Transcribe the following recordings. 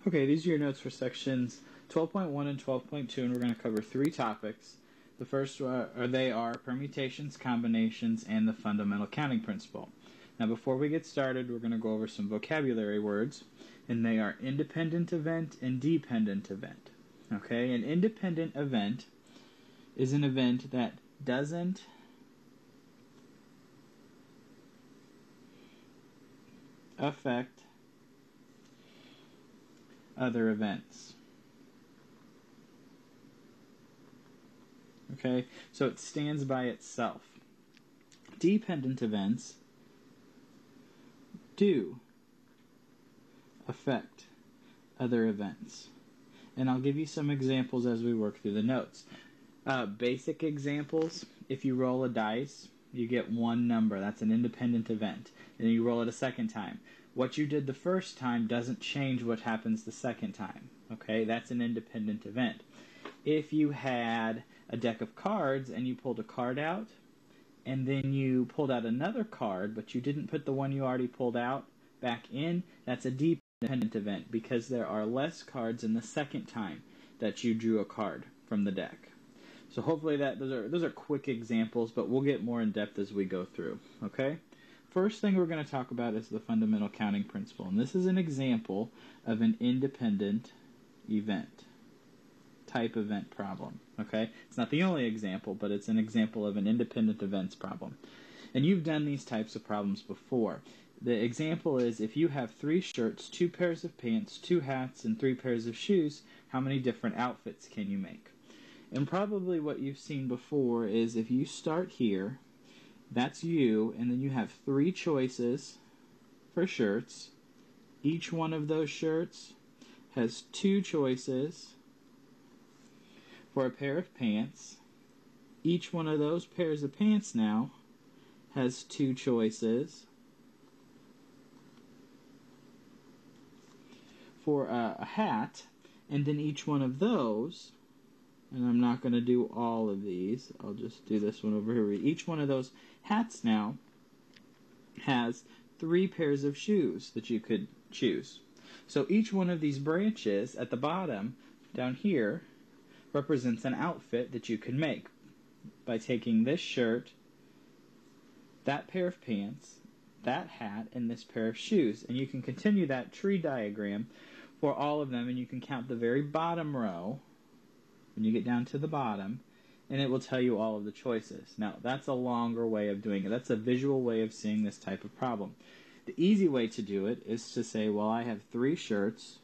Okay, these are your notes for sections 12.1 and 12.2, and we're going to cover three topics. The first they are permutations, combinations, and the fundamental counting principle. Now, before we get started, we're going to go over some vocabulary words, and they are independent event and dependent event. Okay, an independent event is an event that doesn't affect other events. Okay, so it stands by itself. Dependent events do affect other events. And I'll give you some examples as we work through the notes. Basic examples: if you roll a dice, you get one number. That's an independent event. And you roll it a second time. What you did the first time doesn't change what happens the second time. Okay, that's an independent event. If you had a deck of cards and you pulled a card out, and then you pulled out another card, but you didn't put the one you already pulled out back in, that's a dependent event because there are less cards in the second time that you drew a card from the deck. So hopefully those are quick examples, but we'll get more in depth as we go through. Okay? First thing we're going to talk about is the fundamental counting principle, and this is an example of an independent event. Type event problem. Okay? It's not the only example, but it's an example of an independent events problem. And you've done these types of problems before. The example is if you have 3 shirts, 2 pairs of pants, 2 hats, and 3 pairs of shoes, how many different outfits can you make? And probably what you've seen before is if you start here, that's you, and then you have 3 choices for shirts. Each one of those shirts has 2 choices for a pair of pants. Each one of those pairs of pants now has 2 choices for a hat, and then each one of those, and I'm not going to do all of these, I'll just do this one over here. Each one of those hats now has 3 pairs of shoes that you could choose. So each one of these branches at the bottom down here represents an outfit that you can make by taking this shirt, that pair of pants, that hat, and this pair of shoes. And you can continue that tree diagram for all of them, and you can count the very bottom row when you get down to the bottom, and it will tell you all of the choices. Now, that's a longer way of doing it. That's a visual way of seeing this type of problem. The easy way to do it is to say, well, I have 3 shirts,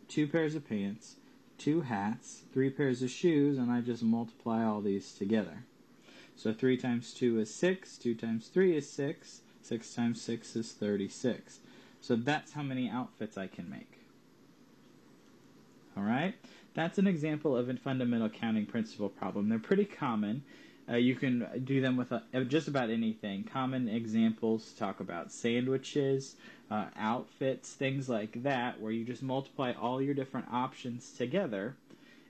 2 pairs of pants, 2 hats, 3 pairs of shoes, and I just multiply all these together. So 3 times 2 is 6, 2 times 3 is 6, 6 times 6 is 36. So that's how many outfits I can make. Alright? That's an example of a fundamental counting principle problem. They're pretty common. You can do them with just about anything. Common examples talk about sandwiches, outfits, things like that, where you just multiply all your different options together,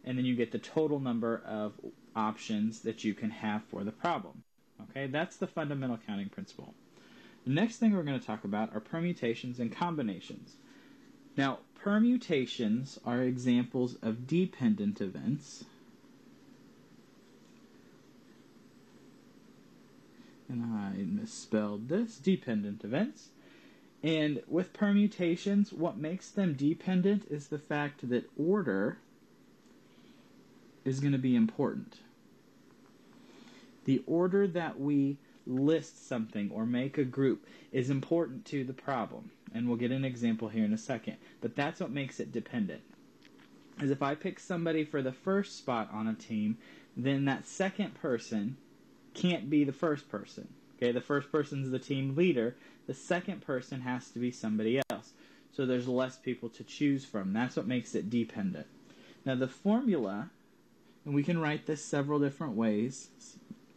and then you get the total number of options that you can have for the problem. Okay, that's the fundamental counting principle. The next thing we're going to talk about are permutations and combinations. Now, permutations are examples of dependent events. And I misspelled this, dependent events. And with permutations, what makes them dependent is the fact that order is going to be important. The order that we list something or make a group is important to the problem. And we'll get an example here in a second. But that's what makes it dependent. Is if I pick somebody for the first spot on a team, then that second person can't be the first person. Okay, the first person's the team leader. The second person has to be somebody else. So there's less people to choose from. That's what makes it dependent. Now the formula, and we can write this several different ways.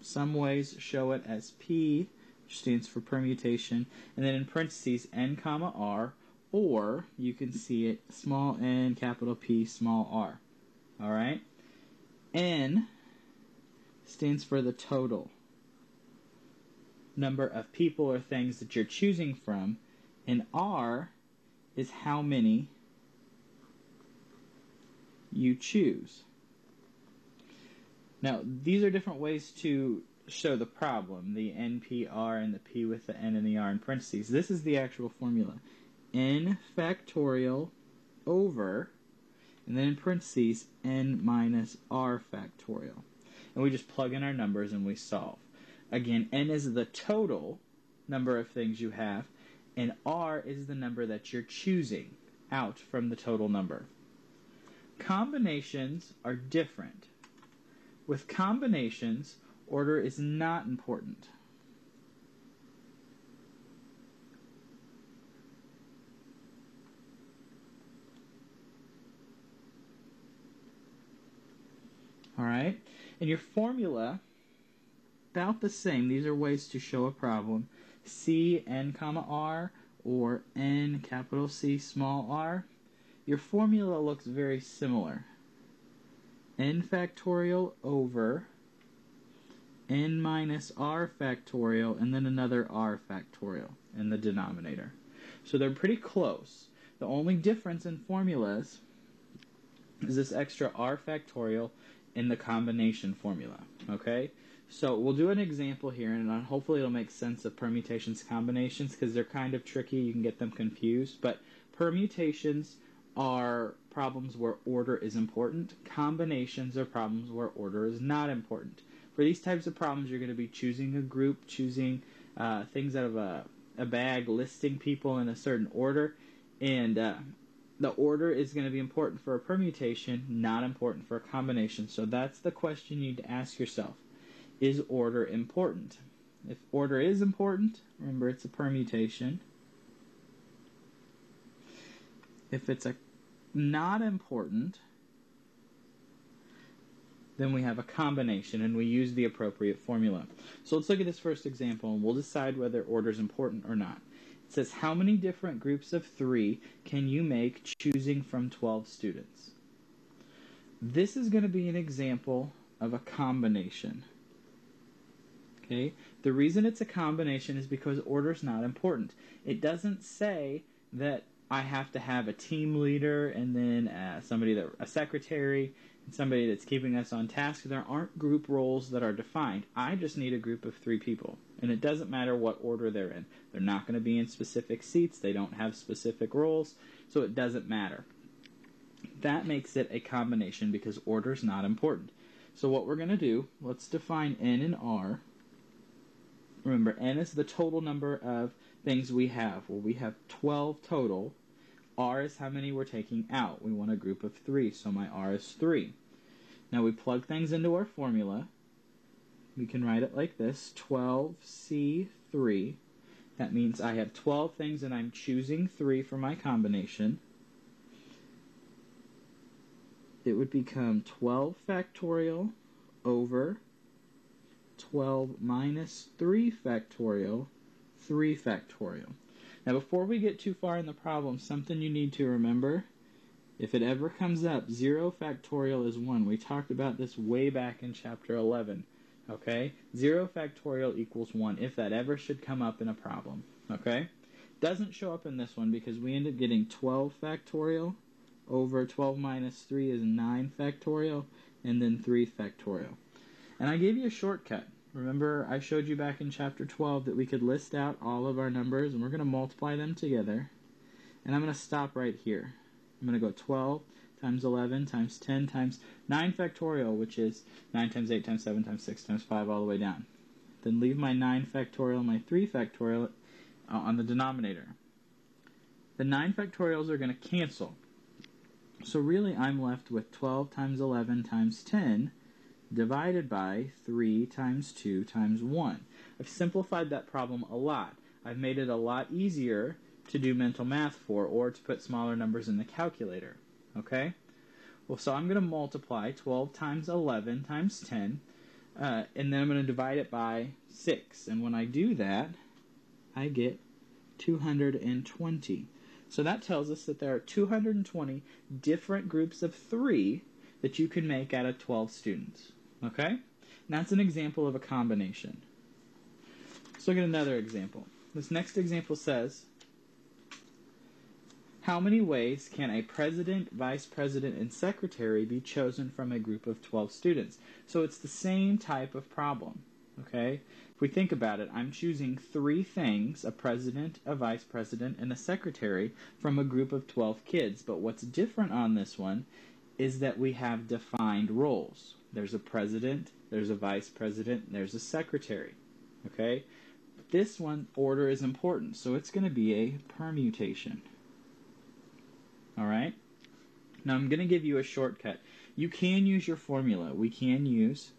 Some ways show it as P, which stands for permutation, and then in parentheses N comma R, or you can see it small n, capital P, small r. Alright? N stands for the total number of people or things that you're choosing from, and R is how many you choose. Now, these are different ways to show the problem, the NPR and the P with the N and the R in parentheses. This is the actual formula. N factorial over, and then in parentheses, N minus R factorial. And we just plug in our numbers and we solve. Again, N is the total number of things you have, and R is the number that you're choosing out from the total number. Combinations are different. With combinations, order is not important. All right? And your formula, about the same. These are ways to show a problem. C, N, comma, R, or N, capital C, small r. Your formula looks very similar. N factorial over N minus R factorial, and then another R factorial in the denominator. So they're pretty close. The only difference in formulas is this extra R factorial in the combination formula. Okay? So we'll do an example here, and hopefully it'll make sense of permutations, combinations, because they're kind of tricky. You can get them confused. But permutations are problems where order is important. Combinations are problems where order is not important. For these types of problems, you're going to be choosing a group, choosing things out of a bag, listing people in a certain order, and the order is going to be important for a permutation, not important for a combination. So that's the question you need to ask yourself. Is order important? If order is important, remember it's a permutation. If it's not important, then we have a combination and we use the appropriate formula. So let's look at this first example and we'll decide whether order is important or not. It says, how many different groups of 3 can you make choosing from 12 students? This is going to be an example of a combination. Okay? The reason it's a combination is because order is not important. It doesn't say that I have to have a team leader and then a secretary and somebody that's keeping us on task. There aren't group roles that are defined. I just need a group of 3 people. And it doesn't matter what order they're in. They're not going to be in specific seats. They don't have specific roles. So it doesn't matter. That makes it a combination because order is not important. So what we're going to do, let's define N and R. Remember, N is the total number of things we have. Well, we have 12 total. R is how many we're taking out. We want a group of 3, so my R is 3. Now we plug things into our formula. We can write it like this, 12C3. That means I have 12 things and I'm choosing 3 for my combination. It would become 12 factorial over 12 minus 3 factorial, 3 factorial. Now before we get too far in the problem, something you need to remember, if it ever comes up, 0 factorial is 1. We talked about this way back in chapter 11. Okay? 0 factorial equals 1 if that ever should come up in a problem. Okay? Doesn't show up in this one because we end up getting 12 factorial over 12 minus 3 is 9 factorial, and then 3 factorial. And I gave you a shortcut. Remember, I showed you back in chapter 12 that we could list out all of our numbers, and we're going to multiply them together. And I'm going to stop right here. I'm going to go 12 times 11 times 10 times 9 factorial, which is 9 times 8 times 7 times 6 times 5 all the way down. Then leave my 9 factorial and my 3 factorial on the denominator. The 9 factorials are going to cancel. So really I'm left with 12 times 11 times 10 divided by 3 times 2 times 1. I've simplified that problem a lot. I've made it a lot easier to do mental math for or to put smaller numbers in the calculator. Okay? Well, so I'm going to multiply 12 times 11 times 10, and then I'm going to divide it by 6. And when I do that, I get 220. So that tells us that there are 220 different groups of 3 that you can make out of 12 students. Okay? And that's an example of a combination. Let's look at another example. This next example says, How many ways can a president, vice president, and secretary be chosen from a group of 12 students? So it's the same type of problem, okay? If we think about it, I'm choosing 3 things, a president, a vice president, and a secretary from a group of 12 kids. But what's different on this one is that we have defined roles. There's a president, there's a vice president, there's a secretary, okay? This one, order is important, so it's going to be a permutation. All right? Now I'm going to give you a shortcut. You can use your formula. We can use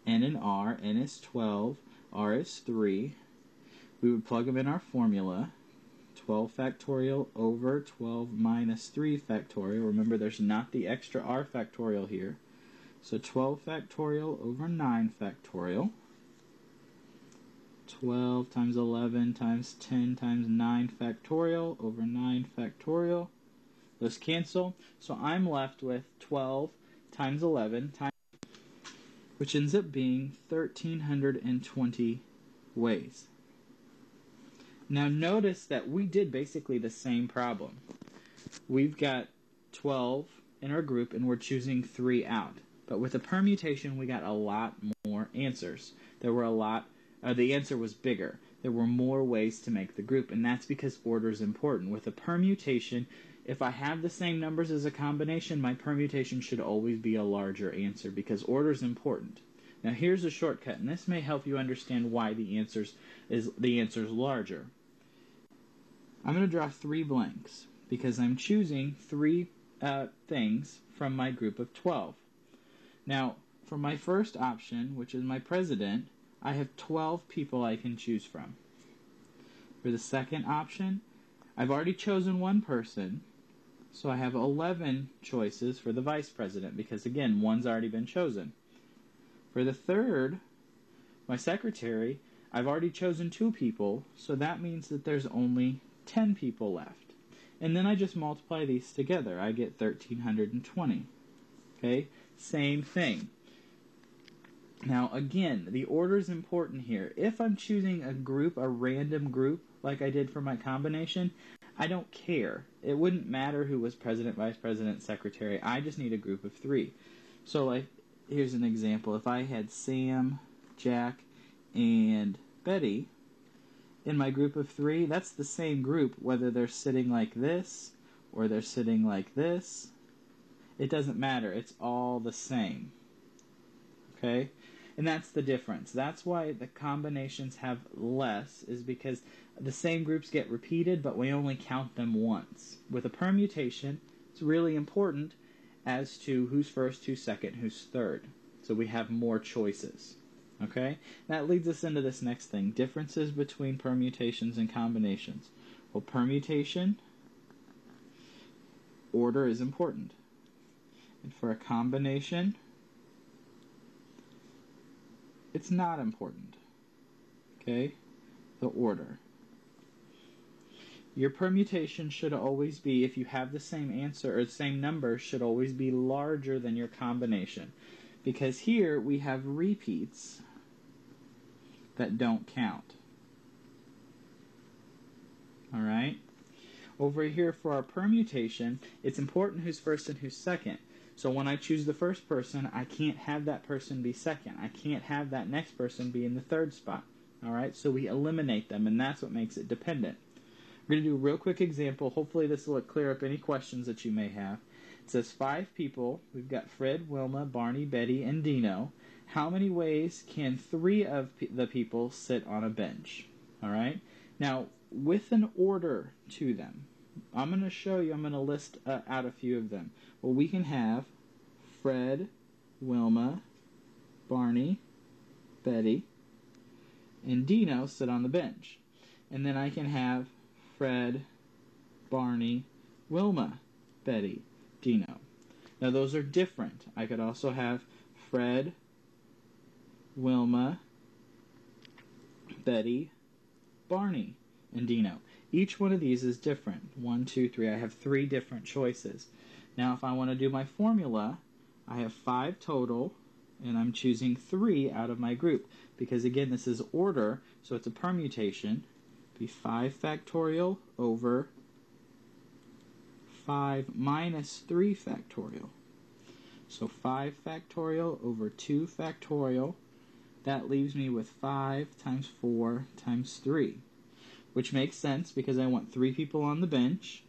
n and r. N is 12, r is 3. We would plug them in our formula. 12 factorial over 12 minus 3 factorial. Remember, there's not the extra r factorial here. So 12 factorial over 9 factorial. 12 times 11 times 10 times 9 factorial over 9 factorial. Those cancel, so I'm left with 12 times 11, which ends up being 1,320 ways. Now notice that we did basically the same problem. We've got 12 in our group and we're choosing 3 out. But with a permutation, we got a lot more answers. The answer was bigger. There were more ways to make the group, and that's because order is important. With a permutation, if I have the same numbers as a combination, my permutation should always be a larger answer because order is important. Now here's a shortcut, and this may help you understand why the answer is larger. I'm going to draw 3 blanks because I'm choosing 3 things from my group of 12. Now, for my first option, which is my president, I have 12 people I can choose from. For the second option, I've already chosen one person, so I have 11 choices for the vice president because, again, one's already been chosen. For the third, my secretary, I've already chosen 2 people, so that means that there's only 10 people left. And then I just multiply these together. I get 1,320. Okay? Same thing. Now, again, the order is important here. If I'm choosing a random group, like I did for my combination, I don't care. It wouldn't matter who was president, vice president, secretary. I just need a group of 3. So, like, here's an example. If I had Sam, Jack, and Betty in my group of 3, that's the same group, whether they're sitting like this or they're sitting like this. It doesn't matter. It's all the same. Okay? And that's the difference. That's why the combinations have less, is because the same groups get repeated, but we only count them once. With a permutation, it's really important as to who's first, who's second, who's third. So we have more choices. Okay? That leads us into this next thing, differences between permutations and combinations. Well, permutation, order is important. And for a combination, it's not important. Okay? The order. Your permutation should always be, if you have the same answer or the same number, should always be larger than your combination. Because here we have repeats that don't count. Alright? Over here for our permutation, it's important who's first and who's second. So when I choose the first person, I can't have that person be second. I can't have that next person be in the third spot. Alright? So we eliminate them, and that's what makes it dependent. We're going to do a real quick example. Hopefully this will clear up any questions that you may have. It says 5 people. We've got Fred, Wilma, Barney, Betty, and Dino. How many ways can 3 of the people sit on a bench? Alright? Now, with an order to them, I'm going to show you, I'm going to list out a few of them. Well, we can have Fred, Wilma, Barney, Betty, and Dino sit on the bench. And then I can have Fred, Barney, Wilma, Betty, Dino. Now those are different. I could also have Fred, Wilma, Betty, Barney, and Dino. Each one of these is different. 1, 2, 3. I have 3 different choices. Now if I want to do my formula, I have 5 total, and I'm choosing 3 out of my group. Because again, this is order, so it's a permutation. Be 5 factorial over 5 minus 3 factorial. So 5 factorial over 2 factorial, that leaves me with 5 times 4 times 3, which makes sense because I want 3 people on the bench.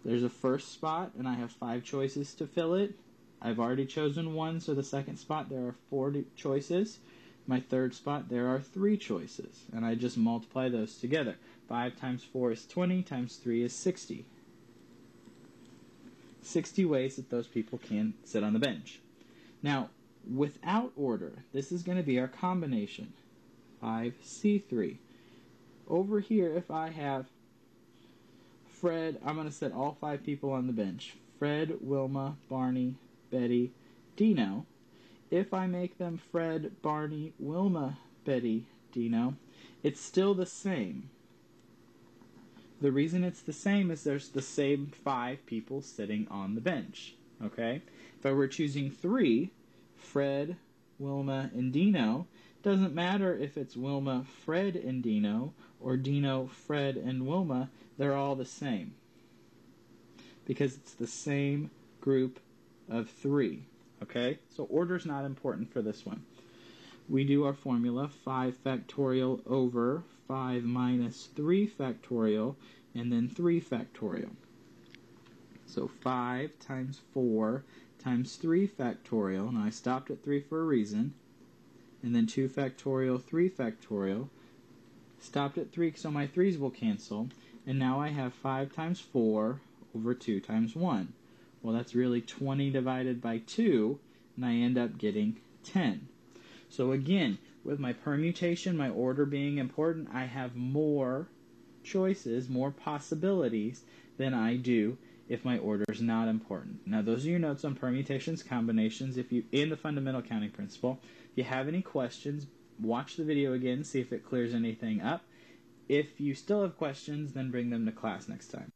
There's a first spot, and I have 5 choices to fill it. I've already chosen one, so the second spot there are 4 choices. My third spot there are 3 choices, and I just multiply those together. 5 times 4 is 20, times 3 is 60. 60 ways that those people can sit on the bench. Now, without order, this is going to be our combination. 5C3. Over here, if I have Fred, I'm going to set all 5 people on the bench. Fred, Wilma, Barney, Betty, Dino. If I make them Fred, Barney, Wilma, Betty, Dino, it's still the same. The reason it's the same is there's the same 5 people sitting on the bench. Okay? If I were choosing 3, Fred, Wilma, and Dino, doesn't matter if it's Wilma, Fred, and Dino, or Dino, Fred, and Wilma, they're all the same. Because it's the same group of 3. Okay? So order's not important for this one. We do our formula, 5 factorial over 5 minus 3 factorial, and then 3 factorial. So 5 times 4 times 3 factorial, and I stopped at 3 for a reason, and then 2 factorial, 3 factorial. Stopped at 3 so my 3's will cancel, and now I have 5 times 4 over 2 times 1. Well, that's really 20 divided by 2, and I end up getting 10. So again, with my permutation, my order being important, I have more choices, more possibilities than I do if my order is not important. Now, those are your notes on permutations, combinations, in the fundamental counting principle. If you have any questions, watch the video again, see if it clears anything up. If you still have questions, then bring them to class next time.